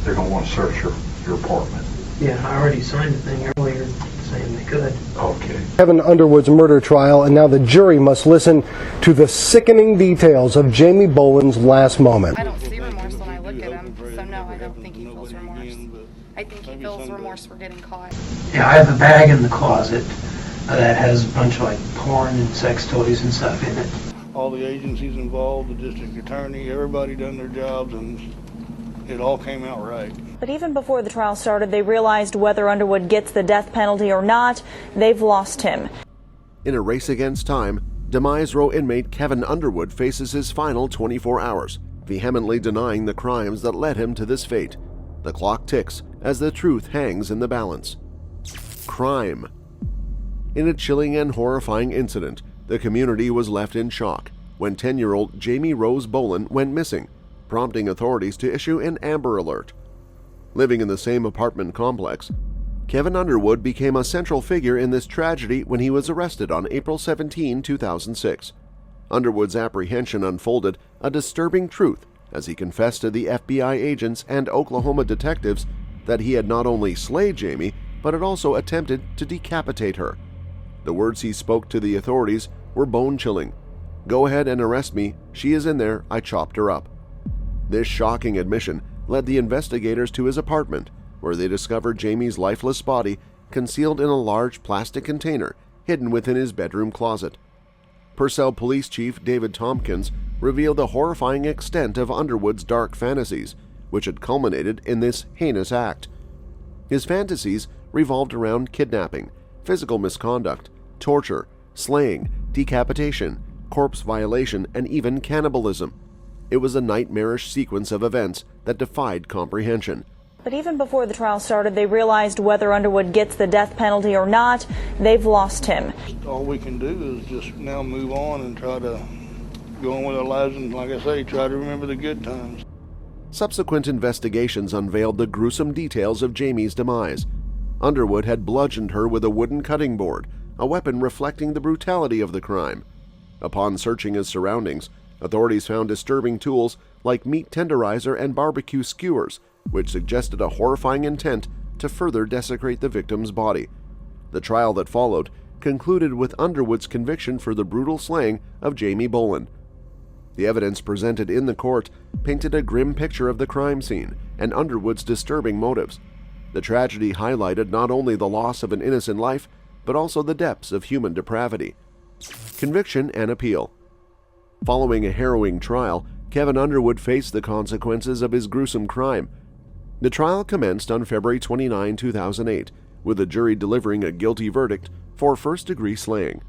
they're going to want to search your apartment. Yeah, I already signed a thing earlier saying they could. Okay. Kevin Underwood's murder trial, and now the jury must listen to the sickening details of Jamie Boland's last moment. I don't see remorse when I look at him, so no, I don't think he feels remorse. I think he feels remorse for getting caught. Yeah, I have a bag in the closet that has a bunch of like porn and sex toys and stuff in it. All the agencies involved, the district attorney, everybody done their jobs, and it all came out right. But even before the trial started, they realized whether Underwood gets the death penalty or not, they've lost him. In a race against time, Demise Row inmate Kevin Underwood faces his final 24 hours, vehemently denying the crimes that led him to this fate. The clock ticks as the truth hangs in the balance. Crime. In a chilling and horrifying incident, the community was left in shock when 10-year-old Jamie Rose Boland went missing, prompting authorities to issue an Amber Alert. Living in the same apartment complex, Kevin Underwood became a central figure in this tragedy when he was arrested on April 17, 2006. Underwood's apprehension unfolded a disturbing truth as he confessed to the FBI agents and Oklahoma detectives that he had not only slayed Jamie, but had also attempted to decapitate her. The words he spoke to the authorities were bone-chilling. "Go ahead and arrest me. She is in there. I chopped her up." This shocking admission led the investigators to his apartment, where they discovered Jamie's lifeless body concealed in a large plastic container hidden within his bedroom closet. Purcell Police Chief David Tompkins revealed the horrifying extent of Underwood's dark fantasies, which had culminated in this heinous act. His fantasies revolved around kidnapping, physical misconduct, torture, slaying, decapitation, corpse violation, and even cannibalism. It was a nightmarish sequence of events that defied comprehension. But even before the trial started, they realized whether Underwood gets the death penalty or not, they've lost him. All we can do is just now move on and try to go on with our lives and, like I say, try to remember the good times. Subsequent investigations unveiled the gruesome details of Jamie's demise. Underwood had bludgeoned her with a wooden cutting board, a weapon reflecting the brutality of the crime. Upon searching his surroundings, authorities found disturbing tools like meat tenderizer and barbecue skewers, which suggested a horrifying intent to further desecrate the victim's body. The trial that followed concluded with Underwood's conviction for the brutal slaying of Jamie Boland. The evidence presented in the court painted a grim picture of the crime scene and Underwood's disturbing motives. The tragedy highlighted not only the loss of an innocent life, but also the depths of human depravity. Conviction and appeal. Following a harrowing trial, Kevin Underwood faced the consequences of his gruesome crime. The trial commenced on February 29, 2008, with the jury delivering a guilty verdict for first-degree slaying.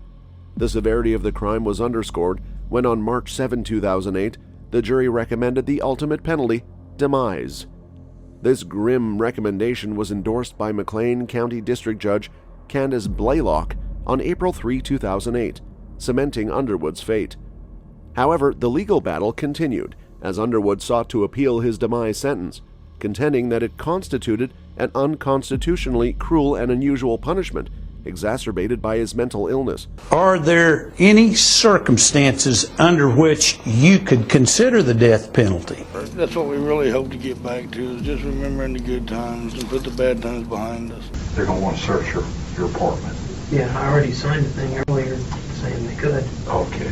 The severity of the crime was underscored when on March 7, 2008, the jury recommended the ultimate penalty, demise. This grim recommendation was endorsed by McLean County District Judge Candace Blaylock on April 3, 2008, cementing Underwood's fate. However, the legal battle continued as Underwood sought to appeal his demise sentence, contending that it constituted an unconstitutionally cruel and unusual punishment exacerbated by his mental illness. Are there any circumstances under which you could consider the death penalty? That's what we really hope to get back to, is just remembering the good times and put the bad times behind us. They're going to want to search your apartment. Yeah, I already signed a thing earlier saying they could. Okay.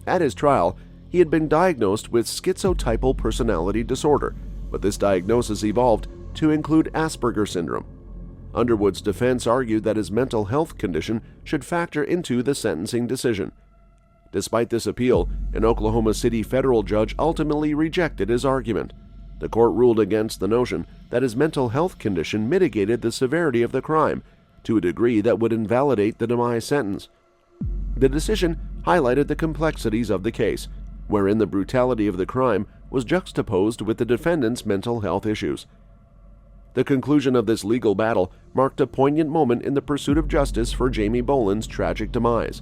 At his trial, he had been diagnosed with schizotypal personality disorder, but this diagnosis evolved to include Asperger's syndrome. Underwood's defense argued that his mental health condition should factor into the sentencing decision. Despite this appeal, an Oklahoma City federal judge ultimately rejected his argument. The court ruled against the notion that his mental health condition mitigated the severity of the crime to a degree that would invalidate the demise sentence. The decision highlighted the complexities of the case, wherein the brutality of the crime was juxtaposed with the defendant's mental health issues. The conclusion of this legal battle marked a poignant moment in the pursuit of justice for Jamie Boland's tragic demise.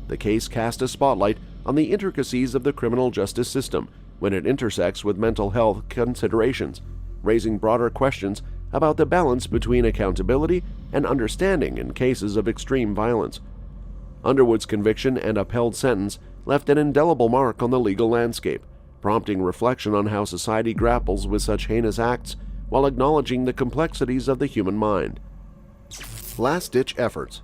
The case cast a spotlight on the intricacies of the criminal justice system when it intersects with mental health considerations, raising broader questions about the balance between accountability and understanding in cases of extreme violence. Underwood's conviction and upheld sentence left an indelible mark on the legal landscape, prompting reflection on how society grapples with such heinous acts while acknowledging the complexities of the human mind. Last-ditch efforts.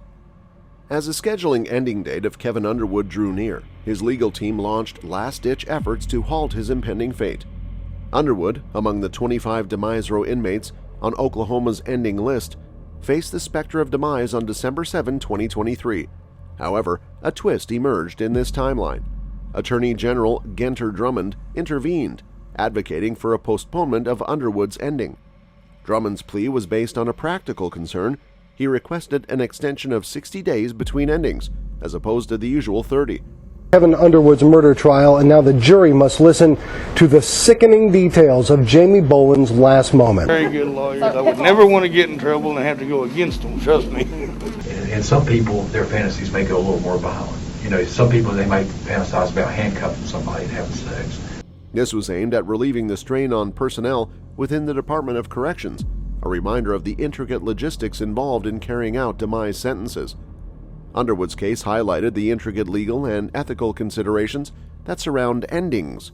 As the scheduling ending date of Kevin Underwood drew near, his legal team launched last-ditch efforts to halt his impending fate. Underwood, among the 25 demise row inmates on Oklahoma's ending list, faced the specter of demise on December 7, 2023. However, a twist emerged in this timeline. Attorney General Genter Drummond intervened, advocating for a postponement of Underwood's ending. Drummond's plea was based on a practical concern. He requested an extension of 60 days between endings, as opposed to the usual 30. Kevin Underwood's murder trial, and now the jury must listen to the sickening details of Jamie Boland's last moment. Very good lawyers. I would never want to get in trouble and have to go against them, trust me. And some people, their fantasies may go a little more violent. You know, some people, they might fantasize about handcuffing somebody and having sex. This was aimed at relieving the strain on personnel within the Department of Corrections, a reminder of the intricate logistics involved in carrying out demise sentences. Underwood's case highlighted the intricate legal and ethical considerations that surround endings.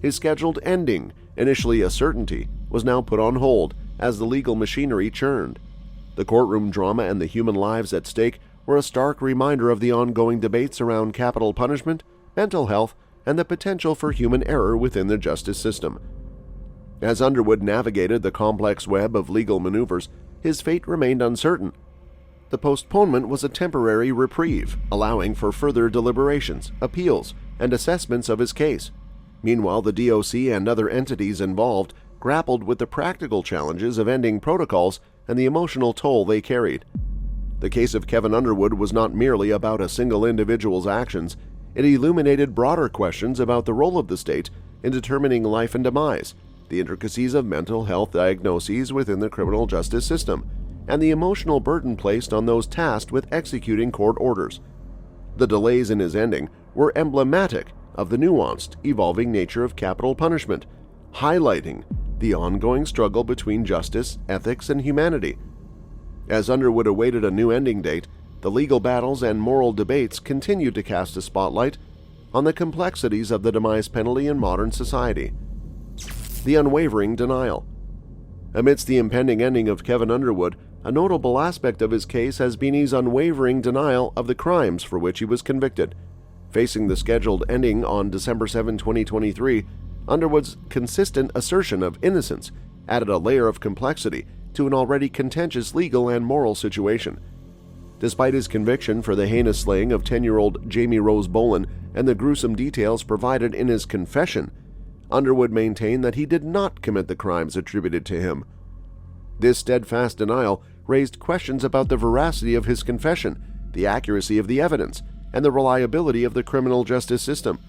His scheduled ending, initially a certainty, was now put on hold as the legal machinery churned. The courtroom drama and the human lives at stake were a stark reminder of the ongoing debates around capital punishment, mental health, and the potential for human error within the justice system. As Underwood navigated the complex web of legal maneuvers, his fate remained uncertain. The postponement was a temporary reprieve, allowing for further deliberations, appeals, and assessments of his case. Meanwhile, the DOC and other entities involved grappled with the practical challenges of ending protocols and the emotional toll they carried. The case of Kevin Underwood was not merely about a single individual's actions. It illuminated broader questions about the role of the state in determining life and demise, the intricacies of mental health diagnoses within the criminal justice system, and the emotional burden placed on those tasked with executing court orders. The delays in his ending were emblematic of the nuanced, evolving nature of capital punishment, highlighting the ongoing struggle between justice, ethics, and humanity. As Underwood awaited a new ending date, the legal battles and moral debates continued to cast a spotlight on the complexities of the demise penalty in modern society. The unwavering denial. Amidst the impending ending of Kevin Underwood, a notable aspect of his case has been his unwavering denial of the crimes for which he was convicted. Facing the scheduled ending on December 7, 2023, Underwood's consistent assertion of innocence added a layer of complexity to an already contentious legal and moral situation. Despite his conviction for the heinous slaying of 10-year-old Jamie Rose Boland and the gruesome details provided in his confession, Underwood maintained that he did not commit the crimes attributed to him. This steadfast denial raised questions about the veracity of his confession, the accuracy of the evidence, and the reliability of the criminal justice system.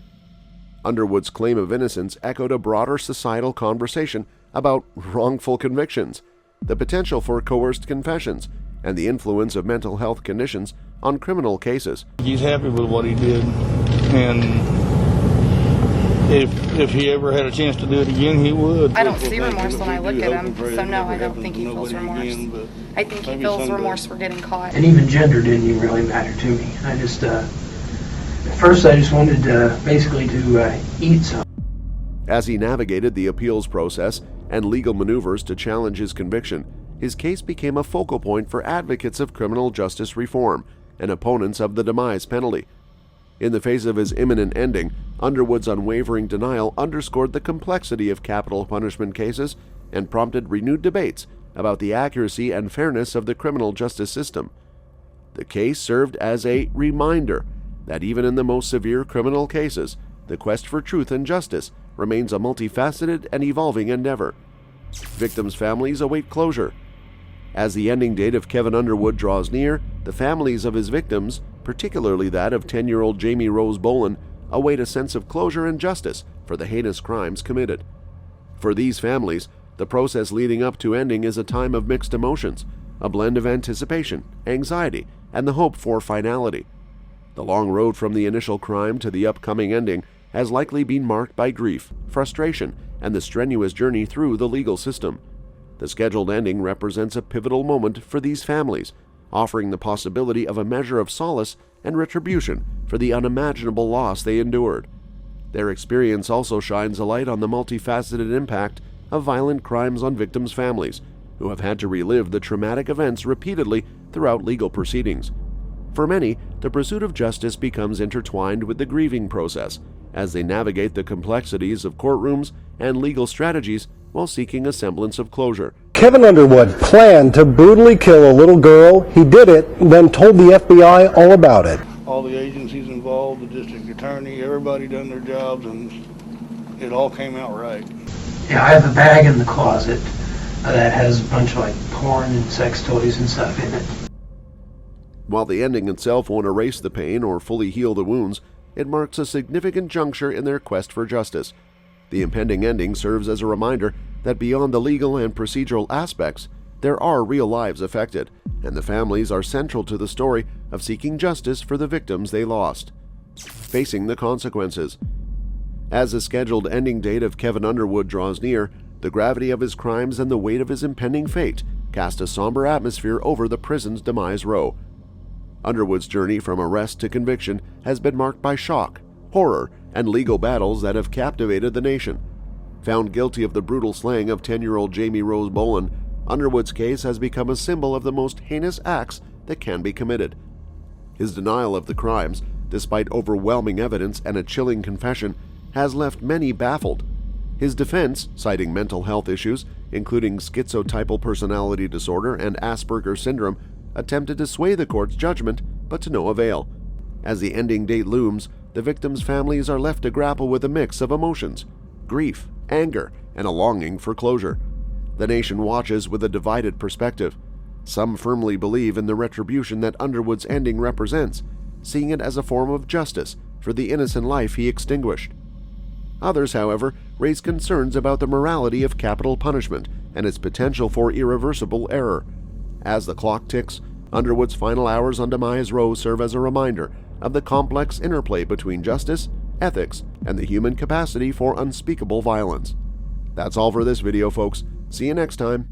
Underwood's claim of innocence echoed a broader societal conversation about wrongful convictions, the potential for coerced confessions, and the influence of mental health conditions on criminal cases. He's happy with what he did, and if he ever had a chance to do it again, he would. I don't see remorse when I look at him, so no, I don't think he feels remorse. I think he feels remorse for getting caught. And even gender didn't even really matter to me. I just, at first I just wanted basically to eat some. As he navigated the appeals process and legal maneuvers to challenge his conviction, his case became a focal point for advocates of criminal justice reform and opponents of the demise penalty. In the face of his imminent ending, Underwood's unwavering denial underscored the complexity of capital punishment cases and prompted renewed debates about the accuracy and fairness of the criminal justice system. The case served as a reminder that even in the most severe criminal cases, the quest for truth and justice remains a multifaceted and evolving endeavor. Victims' families await closure. As the ending date of Kevin Underwood draws near, the families of his victims, particularly that of 10-year-old Jamie Rose Boland, await a sense of closure and justice for the heinous crimes committed. For these families, the process leading up to ending is a time of mixed emotions, a blend of anticipation, anxiety, and the hope for finality. The long road from the initial crime to the upcoming ending has likely been marked by grief, frustration, and the strenuous journey through the legal system. The scheduled ending represents a pivotal moment for these families, offering the possibility of a measure of solace and retribution for the unimaginable loss they endured. Their experience also shines a light on the multifaceted impact of violent crimes on victims' families, who have had to relive the traumatic events repeatedly throughout legal proceedings. For many, the pursuit of justice becomes intertwined with the grieving process as they navigate the complexities of courtrooms and legal strategies while seeking a semblance of closure. Kevin Underwood planned to brutally kill a little girl. He did it, then told the FBI all about it. All the agencies involved, the district attorney, everybody done their jobs, and it all came out right. Yeah, I have a bag in the closet that has a bunch of like porn and sex toys and stuff in it. While the ending itself won't erase the pain or fully heal the wounds, it marks a significant juncture in their quest for justice. The impending ending serves as a reminder that beyond the legal and procedural aspects, there are real lives affected, and the families are central to the story of seeking justice for the victims they lost. Facing the consequences. As the scheduled ending date of Kevin Underwood draws near, the gravity of his crimes and the weight of his impending fate cast a somber atmosphere over the prison's demise row. Underwood's journey from arrest to conviction has been marked by shock, horror, and legal battles that have captivated the nation. Found guilty of the brutal slaying of 10-year-old Jamie Rose Boland, Underwood's case has become a symbol of the most heinous acts that can be committed. His denial of the crimes, despite overwhelming evidence and a chilling confession, has left many baffled. His defense, citing mental health issues, including schizotypal personality disorder and Asperger's syndrome, attempted to sway the court's judgment, but to no avail. As the ending date looms, the victims' families are left to grapple with a mix of emotions, grief, anger, and a longing for closure. The nation watches with a divided perspective. Some firmly believe in the retribution that Underwood's ending represents, seeing it as a form of justice for the innocent life he extinguished. Others, however, raise concerns about the morality of capital punishment and its potential for irreversible error. As the clock ticks, Underwood's final hours on Demise Row serve as a reminder of the complex interplay between justice, ethics, and the human capacity for unspeakable violence. That's all for this video, folks. See you next time.